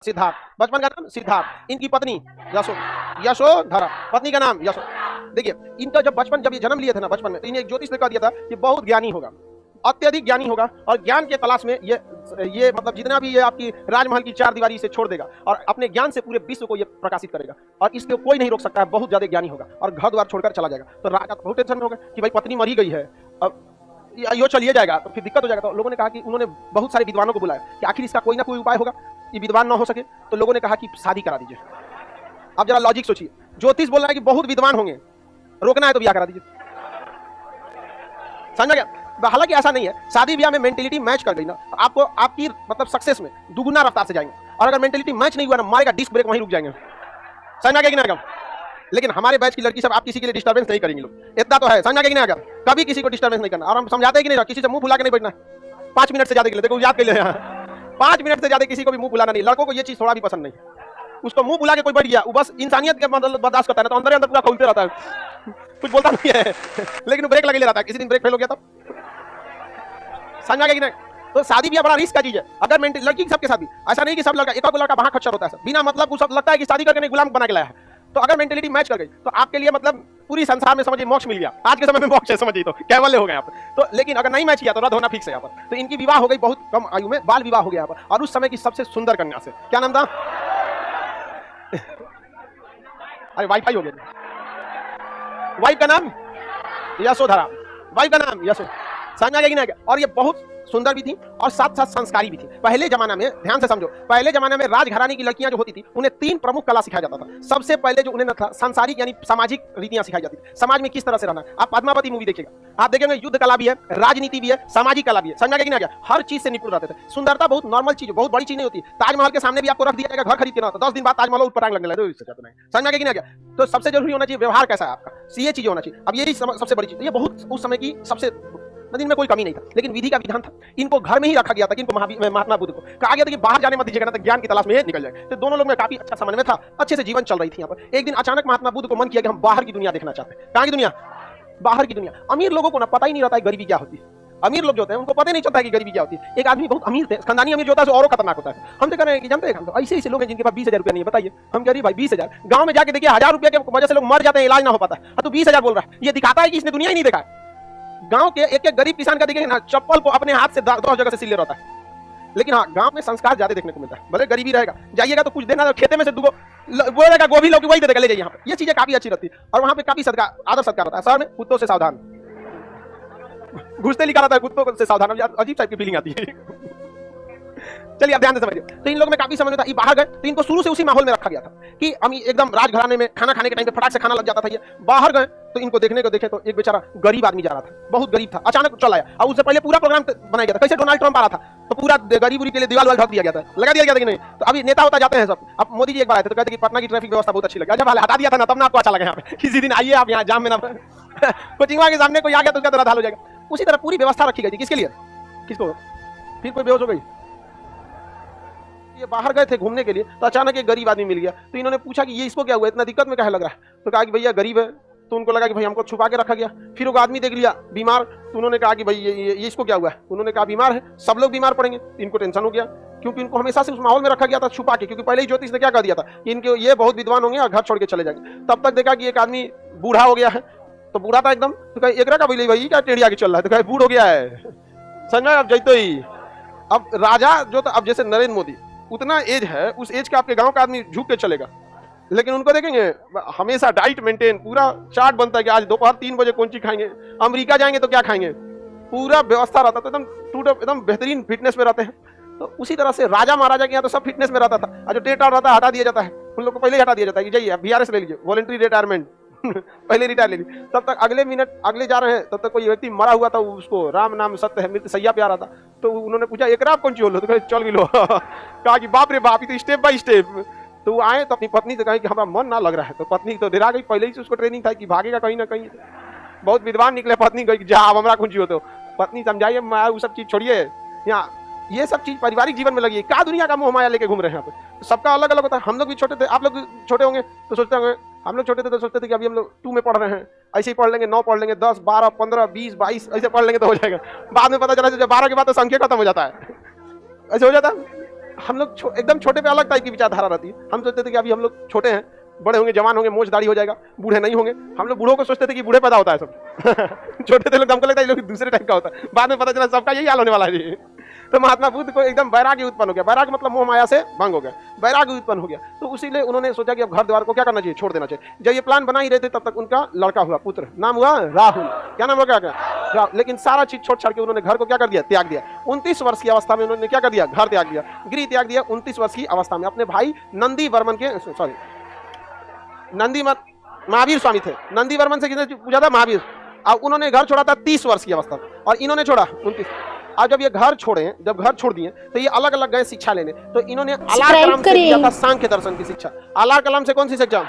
सिद्धार्थ, बचपन का नाम सिद्धार्थ, इनकी पत्नी यशोधरा, पत्नी का नाम यशो। देखिए इनका जब ये जन्म लिए थे ना, बचपन में इन्हें एक ज्योतिष ने कह दिया था कि बहुत ज्ञानी होगा, अत्यधिक ज्ञानी होगा, और ज्ञान के तलाश में ये मतलब जितना भी ये आपकी राजमहल की चार दीवारी से छोड़ देगा और अपने ज्ञान से पूरे विश्व को ये प्रकाशित करेगा और इसको कोई नहीं रोक सकता है। बहुत ज्यादा ज्ञानी होगा और घर द्वार छोड़कर चला जाएगा। तो राजा बहुत टेंशन में होगा कि भाई पत्नी मरी गई है, अब यो चलिए जाएगा तो फिर दिक्कत हो जाएगा। तो लोगों ने कहा कि उन्होंने बहुत सारे विद्वानों को बुलाया कि आखिर इसका कोई ना कोई उपाय होगा, ये विद्वान ना हो सके। तो लोगों ने कहा कि शादी करा दीजिए। अब जरा लॉजिक सोचिए, ज्योतिष बोल रहा है कि बहुत विद्वान होंगे, रोकना है तो ब्याह करा दीजिए। समझ गया? हालांकि ऐसा नहीं है, शादी ब्याह में मेंटेलिटी मैच कर गई ना, आपको आपकी मतलब सक्सेस में दुगुना रफ्तार से जाएंगे। और अगर मेंटेलिटी मैच नहीं हुआ ना, मारेगा डिस्क ब्रेक, वहीं रुक जाएंगे। समझ आ गया कि नहीं? लेकिन हमारे बैच की लड़की सब आप किसी के लिए डिस्टर्बेंस नहीं करेंगे लोग, इतना तो है। समझ आ गया कि नहीं? अगर कभी किसी को डिस्टर्बेंस नहीं करना, और हम समझाते हैं कि नहीं, किसी से मुंह फुला के नहीं बैठना 5 मिनट से ज्यादा के लिए। देखो याद कर ले, 5 मिनट से ज्यादा किसी को भी मुंह फुलाना नहीं। लड़कों को ये चीज थोड़ा भी पसंद नहीं, उसको मुंह फुला के कोई बैठ गया, वो बस इंसानियत के मतलब बर्दाश्त करता है, तो अंदर अंदर पूरा खोलते रहता है, कुछ बोलता नहीं है लेकिन ब्रेक लगे रहता है। किसी दिन ब्रेक फेल हो गया तब। समझ आ गया कि नहीं? तो शादी भी बड़ा रिस्क का चीज है। अगर लड़की सबके साथ भी ऐसा नहीं कि सब लड़का, एक और लड़का वहां खच्चर होता है, बिना मतलब सब लगता है कि शादी करके नहीं गुलाम बना के लाया है। तो अगर मेंटेलिटी मैच कर गई तो आपके लिए मतलब पूरी संसार में समझिए मोक्ष मिल गया। आज के समय में मोक्ष है, समझिए, तो कैवल्य हो गए यहाँ पर। तो लेकिन अगर नहीं मैच किया तो रद्द होना फिक्स है यहाँ पर। तो इनकी विवाह हो गई बहुत कम आयु में, बाल विवाह हो गया यहाँ पर, और उस समय की सबसे सुंदर कन्या से। क्या नाम था? अरे वाईफाई हो गया। वाइफ का नाम यशोधरा, वाइफ का नाम यशो। समझ आ गया कि नहीं? और ये बहुत सुंदर भी थी और साथ साथ संस्कारी भी थी। पहले जमाना में, ध्यान से समझो, पहले जमाने में राजघराने की लड़कियां जो होती थी उन्हें 3 प्रमुख कला सिखाया जाता था। सबसे पहले जो उन्हें न था, सांसारिक यानी सामाजिक रीतियां सिखाई जाती थी, समाज में किस तरह से रहना। आप पद्मावती मूवी देखिएगा, आप देखेंगे युद्ध कला भी है, राजनीति भी है, सामाजिक कला भी है। समझ आ गया कि नहीं? हर चीज से निपुण रहते थे। सुंदरता बहुत नॉर्मल चीज, बहुत बड़ी चीज नहीं होती। ताजमहल के सामने भी आपको रख दिया जाएगा, घर खरीद के ना, 10 दिन बाद ताजमहल ऊपर टांग लगने लगे। समझ आ गया कि नहीं? तो सबसे जरूरी होना चाहिए व्यवहार कैसा है आपका, ये चीज होना चाहिए। अब यही सबसे बड़ी चीज, ये बहुत उस समय की सबसे, इनमें कोई कमी नहीं था, लेकिन विधि का विधान था। इनको घर में ही रखा गया था कि इनको महात्मा बुद्ध को कहा गया था कि बाहर जाने मत दीजिएगा ना, तो ज्ञान की तलाश में निकल जाएगा। तो दोनों लोग में काफी अच्छा समन्वय था, अच्छे से जीवन चल रही थी यहाँ पर। एक दिन अचानक महात्मा बुद्ध को मन किया कि हम बाहर की दुनिया देखना चाहते हैं। कहाँ की दुनिया? बाहर की दुनिया। अमीर लोगों को ना पता ही नहीं रहता है गरीबी क्या होती है। अमीर लोग जो होते हैं उनको पता नहीं चलता है कि गरीबी क्या होती है। एक आदमी बहुत अमीर थे, खानदानी अमीर जो होता है और खतरनाक होता है। हम तो कह रहे हैं कि जानते हैं, हम तो ऐसे लोग हैं जिनके पास 20,000 रुपया नहीं है। बताइए, हम कह रहे भाई 20,000, गांव में जाके देखिए 1,000 रुपया की वजह से लोग मर जाते हैं, इलाज ना हो पाता है, तो 20,000 बोल रहा है। ये दिखाता है कि इसने दुनिया ही नहीं देखा है। गांव के एक एक गरीब किसान का देखेंगे ना, चप्पल को अपने हाथ से 10 जगह से सिले रहता है। लेकिन हाँ, गांव में संस्कार ज्यादा देखने को मिलता है। भले गरीबी रहेगा, जाइएगा तो कुछ देना, खेते में से दुगो बोलेगा गोभी लौकी वही दे देगा, ले जाइए। यहाँ पे ये चीजें काफी अच्छी रहती है और वहाँ पे काफी सदका आदर सत्कार रहता है। शहर में कुत्तों से सावधान, घुसते लिखा रहता है कुत्तों से सावधान, अजीब टाइप की फीलिंग आती है। चलिए आप ध्यान से समझिए। तो इन लोगों में काफी समझ था, ये बाहर गए तो इनको शुरू से उसी माहौल में रखा गया था कि हम एकदम राजघराने में खाना खाने के टाइम पे फटाक से खाना लग जाता था। ये बाहर गए तो इनको देखने को देखे तो एक बेचारा गरीब आदमी जा रहा था, बहुत गरीब था, अचानक चल आया। और उससे पहले पूरा प्रोग्राम बनाया गया था, कैसे डोनाल्ड ट्रंप आ रहा था तो पूरा गरीबी के लिए दीवार ढक दिया गया था, लगा दिया गया था कि नहीं। तो अभी नेता होता जाते हैं सब। अब मोदी जी एक बार आए थे तो कहते कि पटना की ट्रैफिक व्यवस्था बहुत अच्छी लगी। अच्छा हटा दिया था ना, तब ना आपको अच्छा लगा। यहाँ पे किसी दिन आइए आप, यहाँ जाम में ना कोचिंग के सामने कोई आ गया तो उसका तरह हाल हो जाएगा। उसी तरह पूरी व्यवस्था रखी गई थी। किसके लिए? किसको? फिर कोई बेहोश हो गई। ये बाहर गए थे घूमने के लिए तो अचानक एक गरीब आदमी मिल गया। तो इन्होंने पूछा कि ये इसको क्या हुआ, इतना दिक्कत में काहे लग रहा है? तो कहा कि भैया गरीब है। तो उनको लगा कि भाई हमको छुपा के रखा गया। फिर वो आदमी देख लिया बीमार, तो उन्होंने कहा कि भाई ये इसको क्या हुआ है? उन्होंने कहा बीमार है, सब लोग बीमार पड़ेंगे। इनको टेंशन हो गया क्योंकि इनको हमेशा से उस माहौल में रखा गया था छुपा के, क्योंकि पहले ही ज्योतिष ने क्या कह दिया था कि इनके ये बहुत विद्वान होंगे और घर छोड़ के चले जाएंगे। तब तक देखा कि एक आदमी बूढ़ा हो गया है, तो बूढ़ा था एकदम। तो कहा एकरा का भाई भाई क्या टेढ़िया के चल रहा है? तो कहा बूढ़ हो गया है। समझ अब जैतो ही अब राजा जो था, अब जैसे नरेंद्र मोदी उतना एज है, उस एज का आपके गांव का आदमी झुक के चलेगा। लेकिन उनको देखेंगे हमेशा डाइट मेंटेन, पूरा चार्ट बनता है कि आज दोपहर 3 बजे कौन चीज खाएंगे, अमेरिका जाएंगे तो क्या खाएंगे, पूरा व्यवस्था रहता था। एकदम बेहतरीन फिटनेस में रहते हैं। तो उसी तरह से राजा महाराजा के यहाँ तो सब फिटनेस में रहता था। और जो टेट आउट रहता है हटा दिया जाता है, उन लोग को पहले हटा दिया जाता है कि जाइए VRS ले लीजिए, वॉलंटरी रिटायरमेंट पहले रिटायर ले लीजिए। तब तक अगले मिनट अगले जा रहे हैं, तब तक कोई व्यक्ति मरा हुआ था, उसको राम नाम सत्य है मृत्यु सैया पे आ रहा था। तो उन्होंने पूछा एक रात कौन सी हो लो? तो चल गिलो कहा कि बाप रे बाप, तो स्टेप बाय स्टेप। तो वो आए तो अपनी पत्नी से कहे कि हमारा मन ना लग रहा है। तो पत्नी तो डरा गई, पहले ही से उसको ट्रेनिंग था कि भागेगा कहीं ना कहीं। बहुत विद्वान निकले। पत्नी गई जा अब हमारा कौन सी हो। तो पत्नी समझाइए मैं वो सब चीज छोड़िए, यहाँ ये सब चीज पारिवारिक जीवन में लगी। क्या दुनिया का मोह माया लेके घूम रहे हैं यहाँ पे। सबका अलग अलग होता है। हम लोग भी छोटे थे, आप लोग छोटे होंगे तो सोचते होंगे, हम लोग छोटे थे तो सोचते थे कि अभी हम लोग 2 में पढ़ रहे हैं, ऐसे ही पढ़ लेंगे, 9 पढ़ लेंगे, 10, 12, 15, 20, 22 ऐसे पढ़ लेंगे तो हो जाएगा। बाद में पता चला जब 12 के बाद तो संख्या खत्म हो जाता है, ऐसे हो जाता है। हम लोग एकदम छोटे पे अलग टाइप की विचारधारा रहती है। हम सोचते थे कि अभी हम लोग छोटे हैं, बड़े होंगे, जवान होंगे, मोछ दाढ़ी हो जाएगा, बूढ़े नहीं होंगे। हम लोग बूढ़ों को सोचते थे कि बूढ़े पैदा होता है सब छोटे थे लोग, हमको लगता है ये लोग दूसरे टाइप का होता है। बाद में पता चला सबका यही हाल होने वाला है जी। तो महात्मा बुद्ध को एकदम वैराग्य उत्पन्न हो गया। वैराग्य मतलब मोह माया से भंग हो गया, वैराग्य उत्पन्न हो गया। तो उसीलिए उन्होंने सोचा कि अब घर द्वार को क्या करना चाहिए, छोड़ देना चाहिए। जब ये प्लान बना ही रहे थे तब तक उनका लड़का हुआ, पुत्र, नाम हुआ राहुल। क्या नाम हुआ, क्या? लेकिन सारा चीज छोड़ छाड़ के उन्होंने घर को क्या कर दिया, त्याग दिया। 29 वर्ष की अवस्था में उन्होंने क्या कर दिया, घर त्याग दिया, गृह त्याग दिया। 29 वर्ष की अवस्था में अपने भाई नंदी वर्मन के, सॉरी महावीर स्वामी थे, नंदी वर्मन से किसने पूछा था, महावीर। अब उन्होंने घर छोड़ा था 30 वर्ष की अवस्था और इन्होंने छोड़ा 29। अब जब ये घर छोड़े, जब घर छोड़ दिए तो ये अलग अलग गए शिक्षा लेने। तो इन्होंने अलार कलाम से दिया था सांख्य दर्शन की शिक्षा। अलार कलाम से कौन सी शिक्षा,